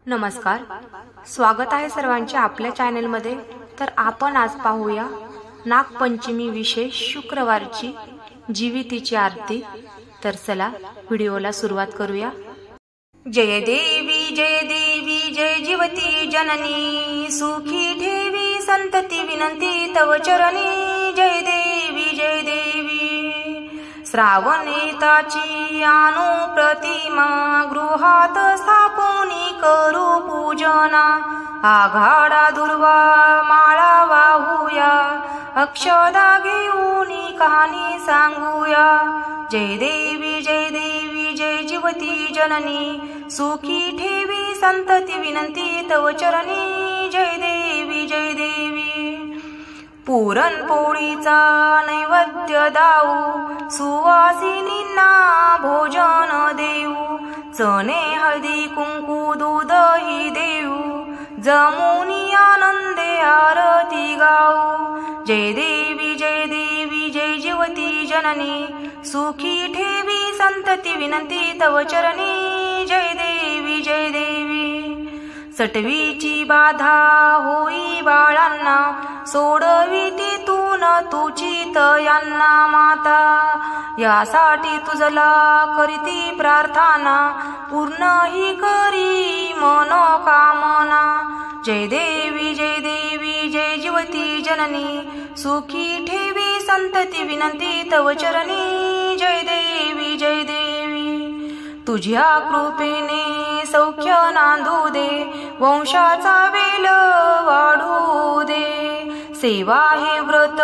नमस्कार, स्वागत आहे सर्वांचे आपल्या चॅनलमध्ये। तर आपण आज पाहूया नागपंचमी विशेष शुक्रवारची जीवितीची आरती। तर चला व्हिडिओला सुरुवात करूया। जय देवी जय जीवती जननी, सुखी ठेवी संतती विनंती तव चरणी। जय देवी श्रावणेताची आणू प्रतिमा, गृहात स्थापुनी करू पूजना। आघाडा दुर्वा माळा वाहूया, अक्षदा घेऊन कहाणी सांगूया। जय देवी जय जीवती जननी, सुखी ठेवी संतती विनंती तव चरणी। जय देवी पुरणपोळीचा नैवेद्य दाऊ, सुवासिनींना भोजन देऊ। चणे हळदी कुंकू दूधही देऊ, जमुनी आनंदे आरती गाऊ। जय देवी जय जीवती जननी, सुखी ठेवी संतती विनंती तव चरणी। जय देवी सटवीची बाधा होई बाळांना, सोडविती तून तुची तयांना माता। यासाठी तुझला करीती प्रार्थना, पूर्ण ही करी मनोकामना। जय देवी जय जीवती जननी, सुखी ठेवी संतती विनंती तव चरणी। जय देवी तुझ्या कृपेने सौख्य नांदू दे, वंशाचा वेल वाढू दे। सेवा हे व्रत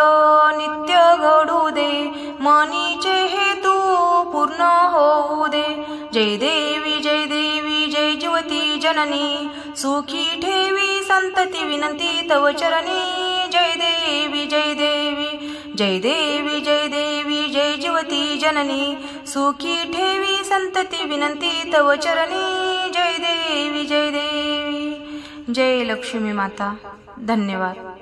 नित्य घडू दे, मनीचे हेतू पूर्ण होऊ दे। जय देवी जय जीवती जननी, सुखी ठेवी संतती विनंती तव चरणी। जय देवी जय जीवती जननी, सुखी ठेवी संतती विनंती तव चरणी। जय देवी जय लक्ष्मी माता। धन्यवाद।